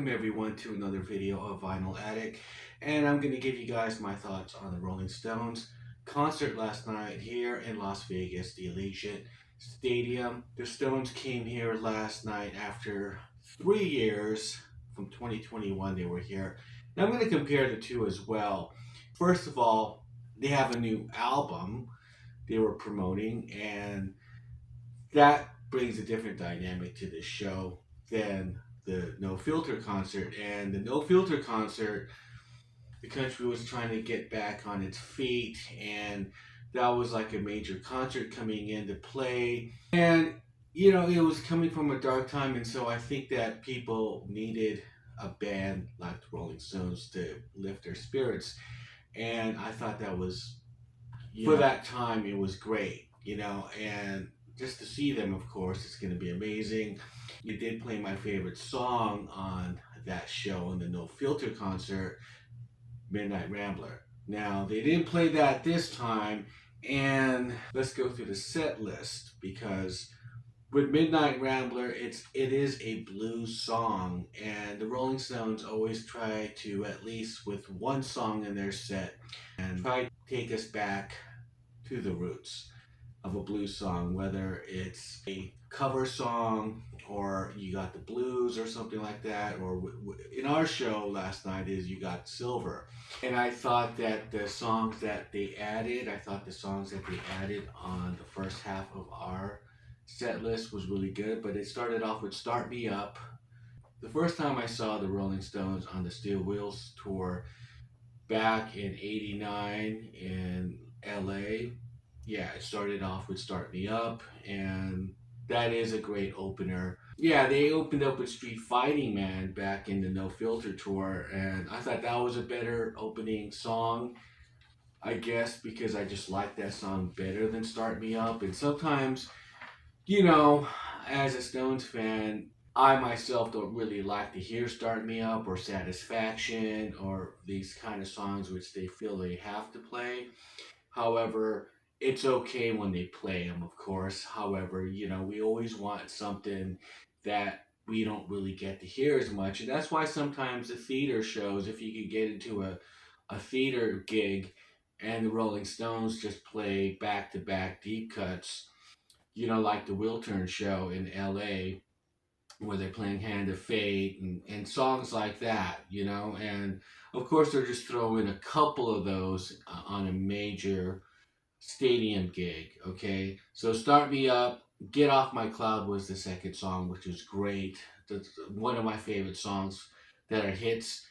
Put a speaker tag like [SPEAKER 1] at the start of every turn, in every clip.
[SPEAKER 1] welcome everyone to another video of Vinyl Addict, and I'm going to give you guys my thoughts on the Rolling Stones concert last night here in Las Vegas, the Allegiant Stadium. The Stones came here last night after 3 years. From 2021 they were here. Now I'm going to compare the two as well. First of all, they have a new album they were promoting, and that brings a different dynamic to this show than the No Filter concert. And the No Filter concert, the country was trying to get back on its feet, and that was like a major concert coming into play. And it was coming from a dark time, and so I think that people needed a band like the Rolling Stones to lift their spirits. And I thought that was, for that time, it was great, and just to see them, of course, it's going to be amazing. You did play my favorite song on that show in the No Filter concert, Midnight Rambler. Now, they didn't play that this time, and let's go through the set list, because with Midnight Rambler, it is a blues song, and the Rolling Stones always try to, at least with one song in their set, and try to take us back to the roots of a blues song, whether it's a cover song or you got the blues or something like that, or in our show last night is you got Silver. And I thought that the songs that they added, on the first half of our set list was really good, but it started off with Start Me Up. The first time I saw the Rolling Stones on the Steel Wheels tour back in '89 in LA, yeah, it started off with Start Me Up, and that is a great opener. Yeah, they opened up with Street Fighting Man back in the No Filter tour, and I thought that was a better opening song, I guess, because I just like that song better than Start Me Up. And sometimes, as a Stones fan, I myself don't really like to hear Start Me Up or Satisfaction or these kind of songs which they feel they have to play. However, it's okay when they play them, of course. However, we always want something that we don't really get to hear as much. And that's why sometimes the theater shows, if you could get into a theater gig and the Rolling Stones just play back to back deep cuts, like the Wiltern show in LA, where they're playing Hand of Fate and songs like that, and of course they're just throwing a couple of those on a major stadium gig. Okay, so Start Me Up, Get Off My Cloud was the second song, which was great. That's one of my favorite songs that are hits.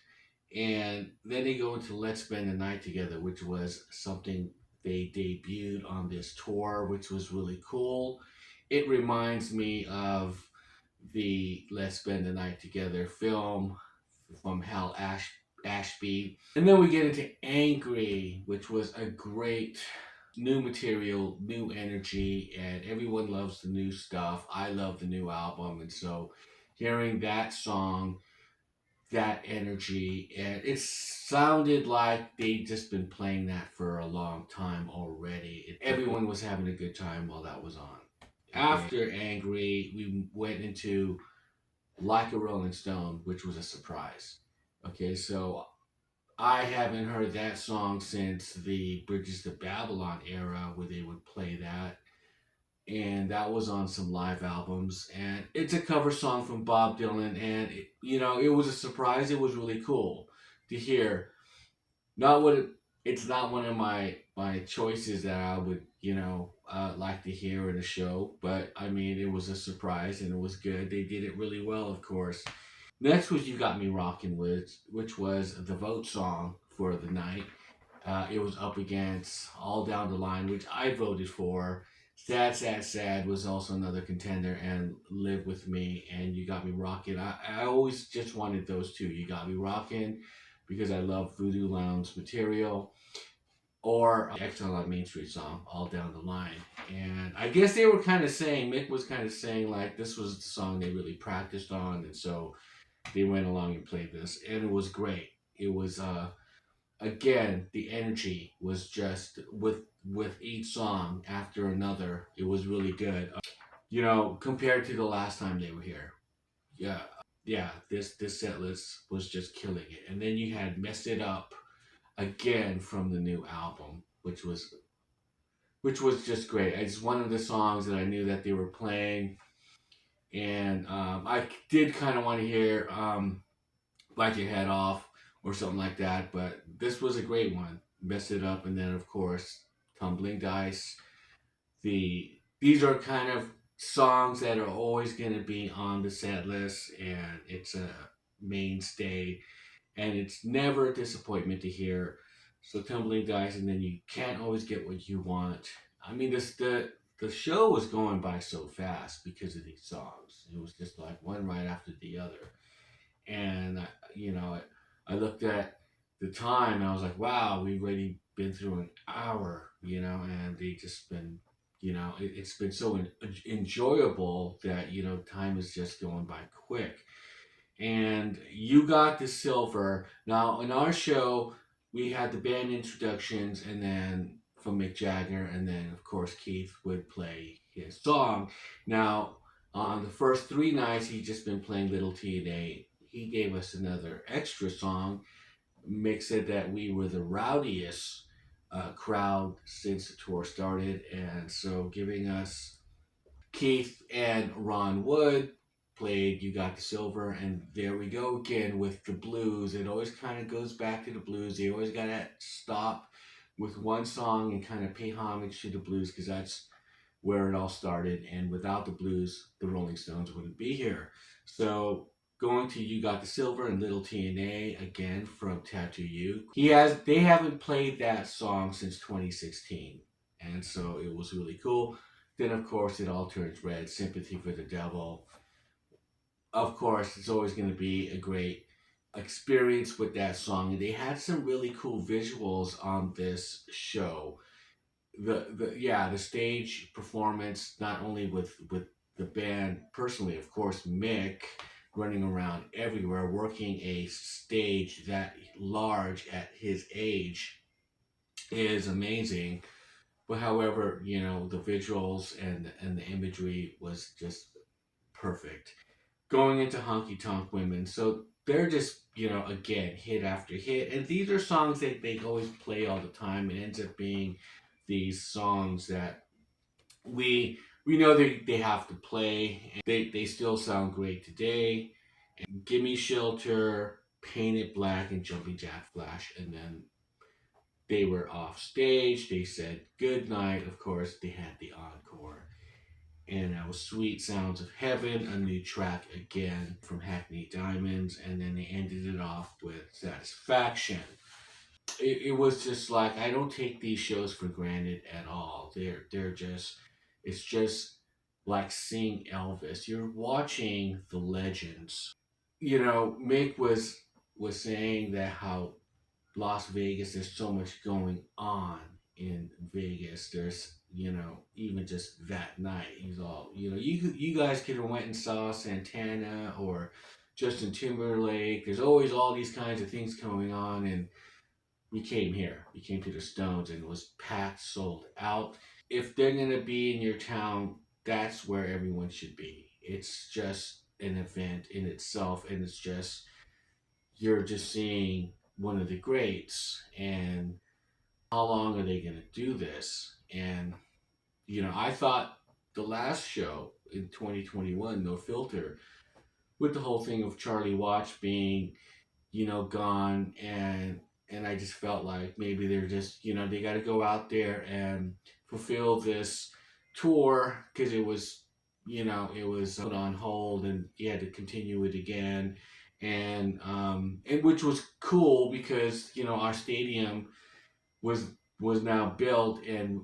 [SPEAKER 1] And then they go into Let's Spend the Night Together, which was something they debuted on this tour, which was really cool. It reminds me of the Let's Spend the Night Together film from Ashby. And then we get into Angry, which was a great new material, new energy, and everyone loves the new stuff. I love the new album, and so hearing that song, that energy, and it sounded like they'd just been playing that for a long time already. Everyone was having a good time while that was on. After Angry, we went into Like a Rolling Stone, which was a surprise. Okay, so I haven't heard that song since the Bridges to Babylon era, where they would play that. And that was on some live albums. And it's a cover song from Bob Dylan. And, it was a surprise. It was really cool to hear. Not what it's not one of my choices that I would, like to hear in a show. But, I mean, it was a surprise and it was good. They did it really well, of course. Next was You Got Me Rockin' With, which was the vote song for the night. It was up against All Down the Line, which I voted for. Sad, Sad, Sad was also another contender, and Live With Me and You Got Me Rockin'. I always just wanted those two. You Got Me Rockin' because I love Voodoo Lounge material, or Exile on Main Street song, All Down the Line. And I guess they were kind of saying, Mick was kind of saying, like, this was the song they really practiced on, and so they went along and played this, and it was great. It was, again, the energy was just with each song after another. It was really good. Compared to the last time they were here. Yeah. yeah, this set list was just killing it. And then you had Mess It Up again from the new album, which was just great. It's one of the songs that I knew that they were playing, and I did kind of want to hear Bite Your Head Off or something like that, but this was a great one. Mess It Up, and then of course Tumbling Dice. These are kind of songs that are always going to be on the set list, and it's a mainstay, and it's never a disappointment to hear. So Tumbling Dice, and then you can't always get what you want. I mean, the show was going by so fast because of these songs. It was just like one right after the other, and you know, I looked at the time and I was like, wow, we've already been through an hour, and they just been, it's been so enjoyable that time is just going by quick. And you got the silver. Now in our show, we had the band introductions, and then from Mick Jagger, and then of course Keith would play his song. Now on the first 3 nights, he'd just been playing Little TNA. He gave us another extra song. Mick said that we were the rowdiest crowd since the tour started, and so giving us Keith and Ron Wood played You Got the Silver, and there we go again with the blues. It always kind of goes back to the blues. They always got to stop with one song and kind of pay homage to the blues because that's where it all started. And without the blues, the Rolling Stones wouldn't be here. So going to You Got the Silver and Little TNA again from Tattoo You. They haven't played that song since 2016. And so it was really cool. Then of course it all turns red, Sympathy for the Devil. Of course, it's always going to be a great experience with that song. And they had some really cool visuals on this show. The stage performance, not only with the band personally, of course, Mick running around everywhere working a stage that large at his age is amazing. But however, the visuals and the imagery was just perfect. Going into Honky Tonk Women, so they're just again hit after hit, and these are songs that they always play all the time. It ends up being these songs that we know they have to play, and they still sound great today. Gimme Shelter, Paint It Black, and Jumping Jack Flash, and then they were off stage. They said good night. Of course, they had the encore. And that was Sweet Sounds of Heaven, a new track again from Hackney Diamonds, and then they ended it off with Satisfaction. It was just like I don't take these shows for granted at all. They're just it's just like seeing Elvis. You're watching the legends. Mick was saying that how Las Vegas, there's so much going on in Vegas. There's, even just that night, he's all, you guys could have went and saw Santana or Justin Timberlake. There's always all these kinds of things going on, and we came here. We came to the Stones, and it was packed, sold out. If they're gonna be in your town, that's where everyone should be. It's just an event in itself, and it's just you're just seeing one of the greats, and how long are they going to do this? And I thought the last show in 2021, No Filter, with the whole thing of Charlie Watts being gone, and I just felt like maybe they're just they got to go out there and fulfill this tour because it was put on hold, and he had to continue it again, and which was cool because our stadium was was now built and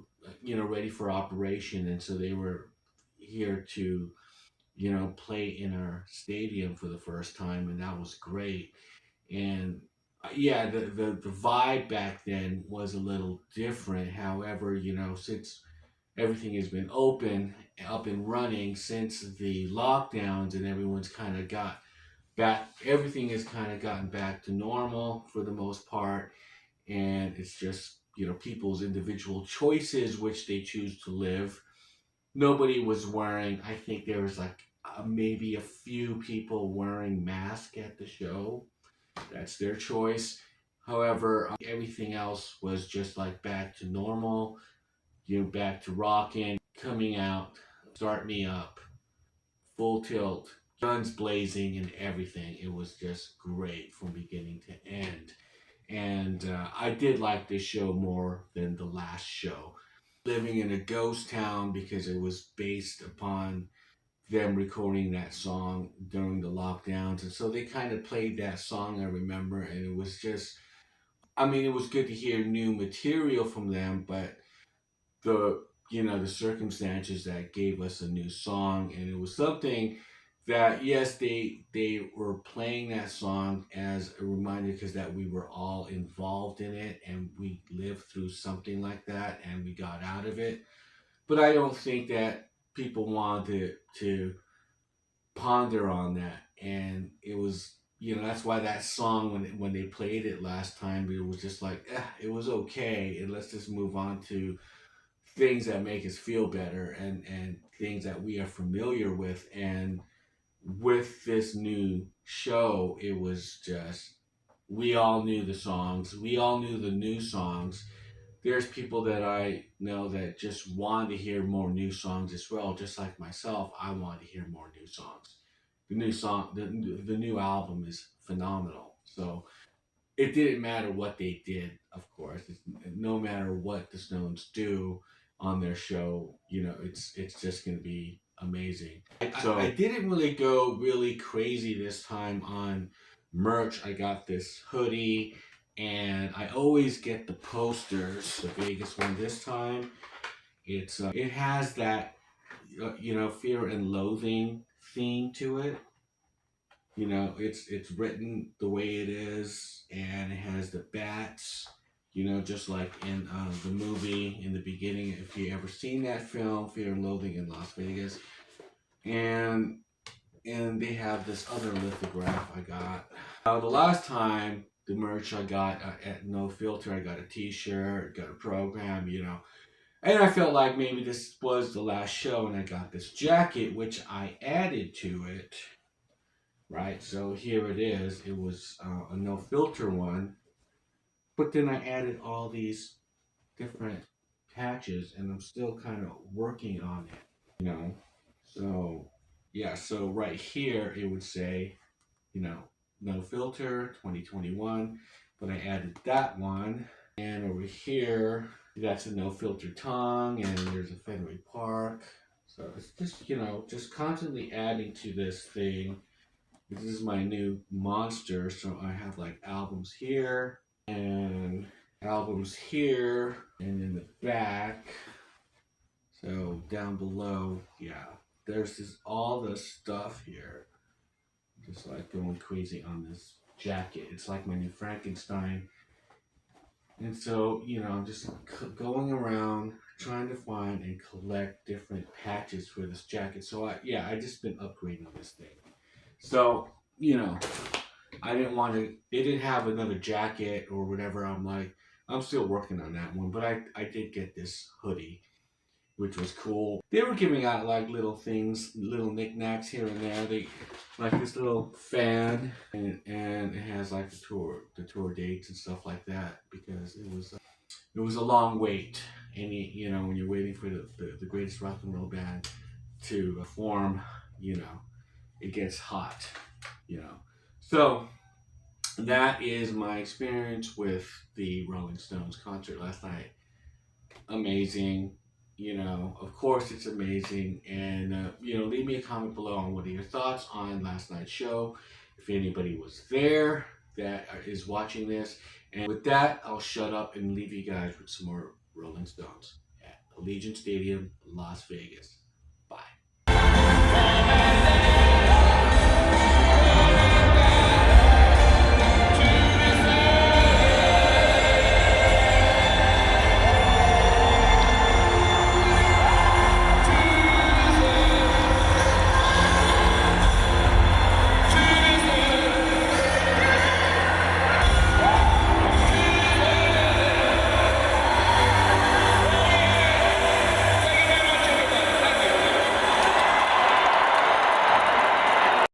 [SPEAKER 1] ready for operation, and so they were here to play in our stadium for the first time, and that was great. And yeah, the vibe back then was a little different. However, since everything has been up and running since the lockdowns, and everyone's kind of got back, everything has kind of gotten back to normal for the most part, and it's just people's individual choices which they choose to live. Nobody was wearing, I think there was like maybe a few people wearing masks at the show. That's their choice. However, everything else was just like back to normal. Back to rocking, coming out, start me up, full tilt, guns blazing, and everything. It was just great from beginning to end. And I did like this show more than the last show. Living in a ghost town because it was based upon them recording that song during the lockdowns. And so they kind of played that song, I remember, and it was just, I mean, it was good to hear new material from them, but the the circumstances that gave us a new song, and it was something that, yes, they were playing that song as a reminder because that we were all involved in it and we lived through something like that and we got out of it. But I don't think that people wanted to ponder on that. And it was, that's why that song, when they played it last time, it was just like, it was okay, and let's just move on to things that make us feel better, and things that we are familiar with. And with this new show, it was just, we all knew the songs, we all knew the new songs. There's people that I know that just want to hear more new songs as well, just like myself. I want to hear more new songs. The new album is phenomenal. So it didn't matter what they did, of course. No matter what the Stones do on their show, it's just going to be amazing. So I didn't really go really crazy this time on merch. I got this hoodie, and I always get the posters, the Vegas one this time. It has that fear and loathing theme to it. It's written the way it is, and it has the bats. Just like in the movie in the beginning. If you ever seen that film, Fear and Loathing in Las Vegas, and they have this other lithograph I got. The last time the merch I got at No Filter, I got a T-shirt, got a program, and I felt like maybe this was the last show, and I got this jacket, which I added to it. Right, so here it is. It was a No Filter one, but then I added all these different patches, and I'm still kind of working on it, you know. So yeah, so right here it would say, No Filter 2021, but I added that one, and over here that's a No Filter tongue, and there's a Fenway Park. So it's just just constantly adding to this thing. This is my new monster, so I have like albums here and albums here, and in the back. So down below, yeah, there's just all this stuff here. Just like going crazy on this jacket. It's like my new Frankenstein. And so, I'm just going around trying to find and collect different patches for this jacket. So I just been upgrading this thing. So, I didn't want to, they didn't have another jacket or whatever. I'm like, I'm still working on that one, but I did get this hoodie, which was cool. They were giving out like little things, little knickknacks here and there. They like this little fan, and it has like the tour dates and stuff like that, because it was a long wait. And when you're waiting for the greatest rock and roll band to form, it gets hot, you know. So that is my experience with the Rolling Stones concert last night. Amazing. Of course it's amazing. And, leave me a comment below on what are your thoughts on last night's show. If anybody was there that is watching this. And with that, I'll shut up and leave you guys with some more Rolling Stones at Allegiant Stadium, Las Vegas.